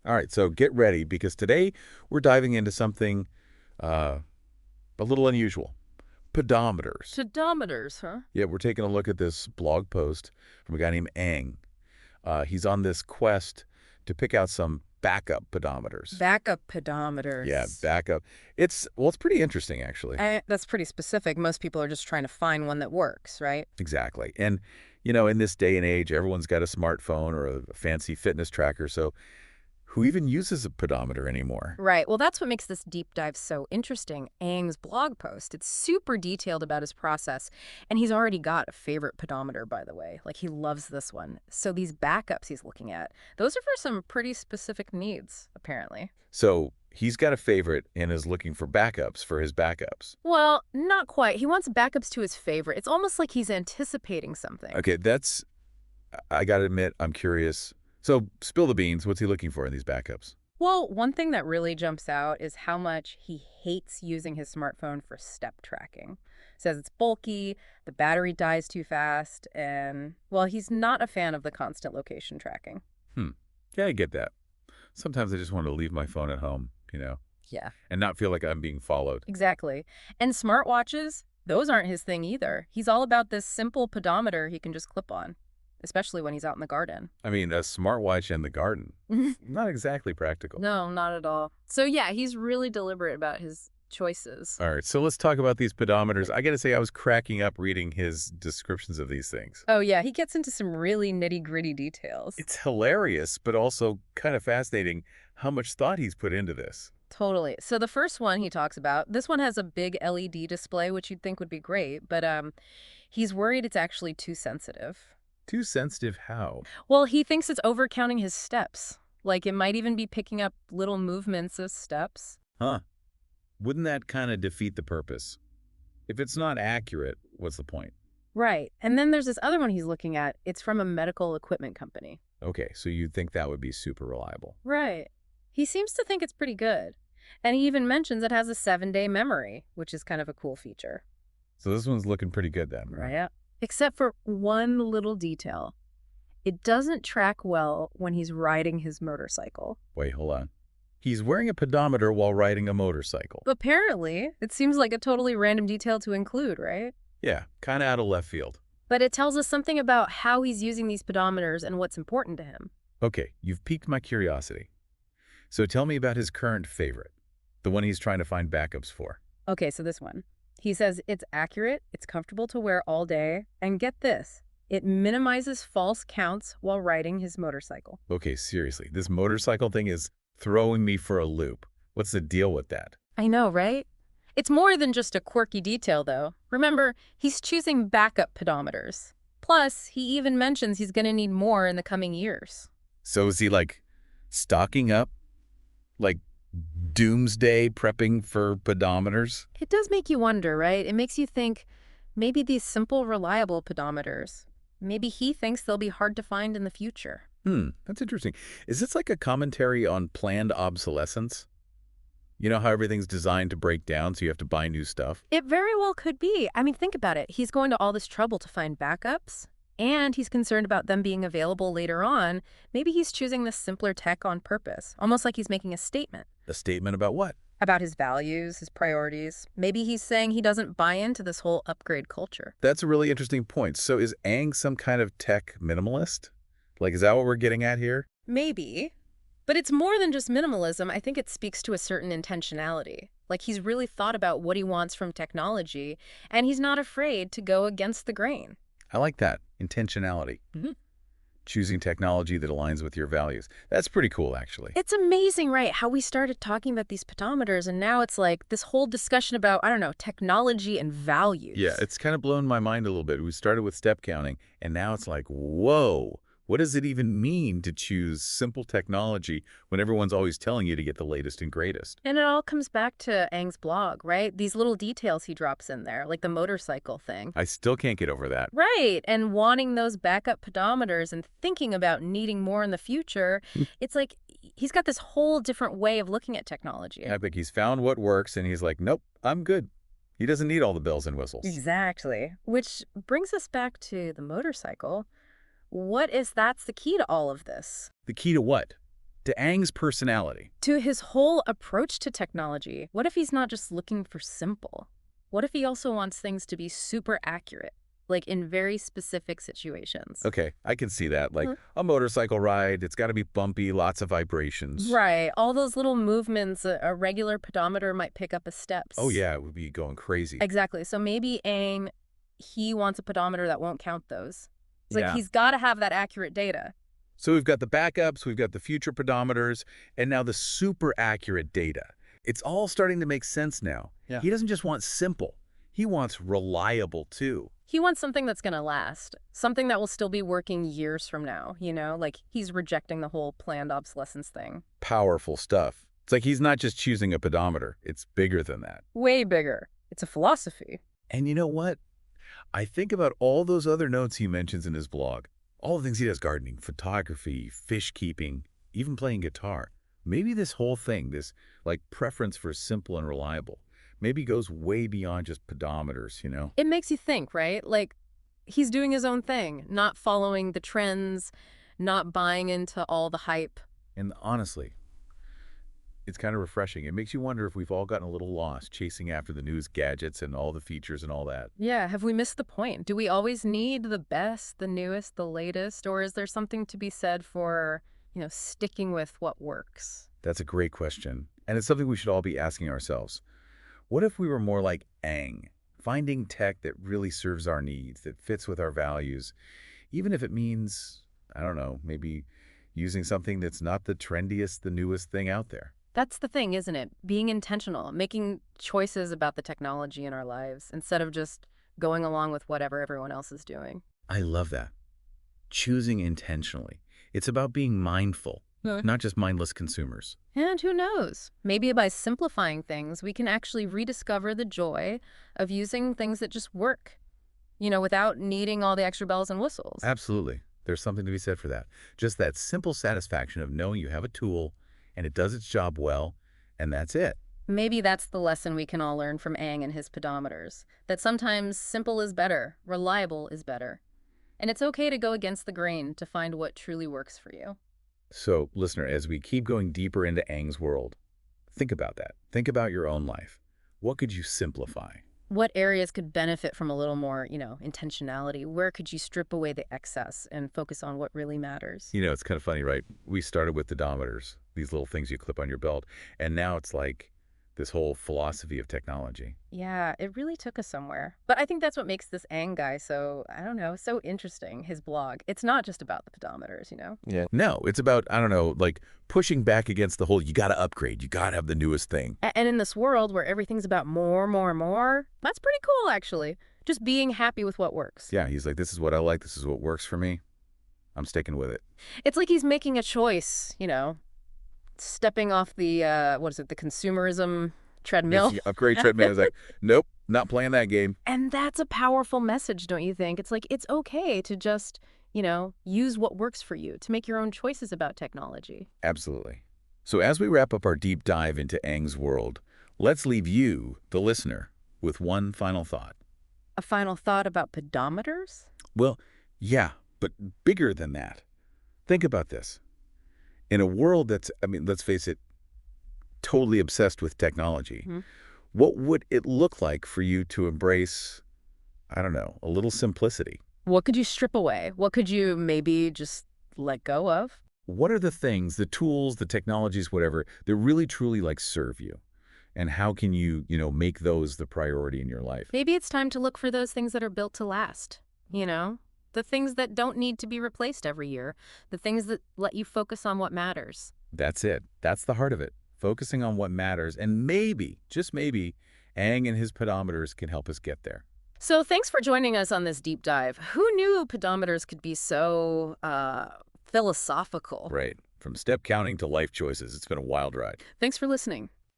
All right, so get ready because today we're diving into something uh, a little unusual. Pedometers. Pedometers, huh? Yeah, we're taking a look at this blog post from a guy named Ang. He's on this quest to pick out some backup pedometers. Backup Yeah, pedometers. backup. It's pretty interesting actually. That's pretty specific. Most people are just trying to find one that works, right? Exactly. And in this day and age, everyone's got a smartphone or a fancy fitness tracker, so who even uses a pedometer anymore? Right. Well, that's what makes this deep dive so interesting. Aang's blog post, it's super detailed about his process. And he's already got a favorite pedometer, by the way. Like, he loves this one. So these backups he's looking at, those are for some pretty specific needs, apparently. So he's got a favorite and is looking for backups for his backups. Well, not quite. He wants backups to his favorite. It's almost like he's anticipating something. Okay, I gotta admit, I'm curious. So spill the beans. What's he looking for in these backups? Well, one thing that really jumps out is how much he hates using his smartphone for step tracking. Says it's bulky, the battery dies too fast, and, well, he's not a fan of the constant location tracking. Hmm. Yeah, I get that. Sometimes I just want to leave my phone at home, Yeah, and not feel like I'm being followed. exactly. And smartwatches, those aren't his thing either. He's all about this simple pedometer he can just clip on, especially when he's out in the garden. I mean, a smartwatch in the garden. Not exactly practical. No, not at all. So yeah, he's really deliberate about his choices. All right, so let's talk about these pedometers. I gotta say, I was cracking up reading his descriptions of these things. Oh yeah, he gets into some really nitty-gritty details. It's hilarious, but also kind of fascinating how much thought he's put into this. Totally. So the first one he talks about, this one has a big LED display, which you'd think would be great, but he's worried it's actually too sensitive. Too sensitive how? Well, he thinks it's overcounting his steps. Like it might even be picking up little movements as steps. Huh. Wouldn't that kind of defeat the purpose? If it's not accurate, what's the point? Right. And then there's this other one he's looking at. It's from a medical equipment company. Okay, so you'd think that would be super reliable. Right. He seems to think it's pretty good. And he even mentions it has a 7-day memory, which is kind of a cool feature. So this one's looking pretty good then, right? Right. Except for one little detail. It doesn't track well when he's riding his motorcycle. Wait, hold on. He's wearing a pedometer while riding a motorcycle. Apparently, it seems like a totally random detail to include, right? Yeah, kind of out of left field. But it tells us something about how he's using these pedometers and what's important to him. Okay, you've piqued my curiosity. So tell me about his current favorite, the one he's trying to find backups for. Okay, so this one. He says it's accurate, it's comfortable to wear all day, and get this, it minimizes false counts while riding his motorcycle. Okay, seriously, this motorcycle thing is throwing me for a loop. What's the deal with that? I know, right? It's more than just a quirky detail, though. Remember, he's choosing backup pedometers. Plus, he even mentions he's going to need more in the coming years. So is he like stocking up? Like doomsday prepping for pedometers? It does make you wonder, right? It makes you think maybe these simple, reliable pedometers, maybe he thinks they'll be hard to find in the future. That's interesting. Is this like a commentary on planned obsolescence? You know how everything's designed to break down, so you have to buy new stuff? It very well could be. I mean, think about it. He's going to all this trouble to find backups, and he's concerned about them being available later on. Maybe he's choosing this simpler tech on purpose, almost like he's making a statement A statement about what? about his values, his priorities. Maybe he's saying he doesn't buy into this whole upgrade culture. That's a really interesting point. So is Aang some kind of tech minimalist? Like, is that what we're getting at here? Maybe. But it's more than just minimalism. I think it speaks to a certain intentionality. Like he's really thought about what he wants from technology, and he's not afraid to go against the grain. I like that. Intentionality. Mhm. Choosing technology that aligns with your values. That's pretty cool, actually. It's amazing, right, how we started talking about these pedometers, and now it's like this whole discussion about, I don't know, technology and Yeah, values. it's kind of blown my mind a little bit. We started with step counting, and now it's like, whoa, what does it even mean to choose simple technology when everyone's always telling you to get the latest and greatest? And it all comes back to Aang's blog, right? These little details he drops in there, like the motorcycle thing. I still can't get over that. Right, and wanting those backup pedometers and thinking about needing more in the future, it's like he's got this whole different way of looking at technology. I think he's found what works, and he's like, nope, I'm good. He doesn't need all the bells and whistles. Exactly. Which brings us back to the motorcycle. What if that's the key to all of this? The key to what? to Aang's personality. To his whole approach to technology. What if he's not just looking for simple? What if he also wants things to be super accurate, like in very specific situations? Okay, I can see that. Like Mhm. a motorcycle ride, it's got to be bumpy, lots of vibrations. Right. All those little movements a regular pedometer might pick up as Oh steps. yeah, it would be going crazy. Exactly. So maybe Aang, he wants a pedometer that won't count those. It's like Yeah. he's got to have that accurate data. So we've got the backups, we've got the future pedometers, and now the super accurate data. It's all starting to make sense now. Yeah. He doesn't just want simple. He wants reliable too. He wants something that's going to last, something that will still be working years from now, you know? Like he's rejecting the whole planned obsolescence thing. Powerful stuff. It's like he's not just choosing a pedometer. It's bigger than that. Way bigger. It's a philosophy. And you know what? I think about all those other notes he mentions in his blog. All the things he does, gardening, photography, fish keeping, even playing guitar. Maybe this whole thing, this like preference for simple and reliable, maybe goes way beyond just pedometers, you know? It makes you think, right? Like he's doing his own thing, not following the trends, not buying into all the hype. And honestly, it's kind of refreshing. It makes you wonder if we've all gotten a little lost chasing after the newest gadgets and all the features and all that. Yeah, have we missed the point? Do we always need the best, the newest, the latest, or is there something to be said for, sticking with what works? That's a great question. And it's something we should all be asking ourselves. What if we were more like Aang, finding tech that really serves our needs, that fits with our values, even if it means, I don't know, maybe using something that's not the trendiest, the newest thing out there? That's the thing, isn't it? Being intentional, making choices about the technology in our lives instead of just going along with whatever everyone else is doing. I love that. Choosing intentionally. It's about being mindful, not just mindless consumers. And who knows? Maybe by simplifying things, we can actually rediscover the joy of using things that just work, without needing all the extra bells and whistles. Absolutely. There's something to be said for that. Just that simple satisfaction of knowing you have a tool and it does its job well, and that's it. Maybe that's the lesson we can all learn from Aang and his pedometers, that sometimes simple is better, reliable is better. And it's okay to go against the grain to find what truly works for you. So, listener, as we keep going deeper into Aang's world, think about that. Think about your own life. What could you simplify? What areas could benefit from a little more, intentionality? Where could you strip away the excess and focus on what really matters? It's kind of funny, right? We started with pedometers, these little things you clip on your belt, and now it's like this whole philosophy of technology. Yeah, it really took us somewhere. But I think that's what makes this Aang guy so, I don't know, so interesting, his blog. It's not just about the pedometers. Yeah. No, it's about, I don't know, like pushing back against the whole, you got to upgrade, you got to have the newest thing. And in this world where everything's about more, more, more, that's pretty cool, actually. Just being happy with what works. Yeah, he's like, this is what I like, this is what works for me. I'm sticking with it. It's like he's making a choice, stepping off the, the consumerism treadmill. Yes, upgrade treadmill is like, nope, not playing that game. And that's a powerful message, don't you think? It's like, it's okay to just, use what works for you, to make your own choices about technology. Absolutely. So as we wrap up our deep dive into Aang's world, let's leave you, the listener, with one final thought. A final thought about pedometers? Well, yeah, but bigger than that. Think about this. In a world that's, let's face it, totally obsessed with technology, what would it look like for you to embrace, I don't know, a little simplicity? What could you strip away? What could you maybe just let go of? What are the things, the tools, the technologies, whatever, that really truly serve you? And how can you, make those the priority in your life? Maybe it's time to look for those things that are built to last, The things that don't need to be replaced every year. The things that let you focus on what matters. That's it. That's the heart of it. Focusing on what matters. And maybe, just maybe, Aang and his pedometers can help us get there. So thanks for joining us on this deep dive. Who knew pedometers could be so philosophical? Right. From step counting to life choices, it's been a wild ride. Thanks for listening.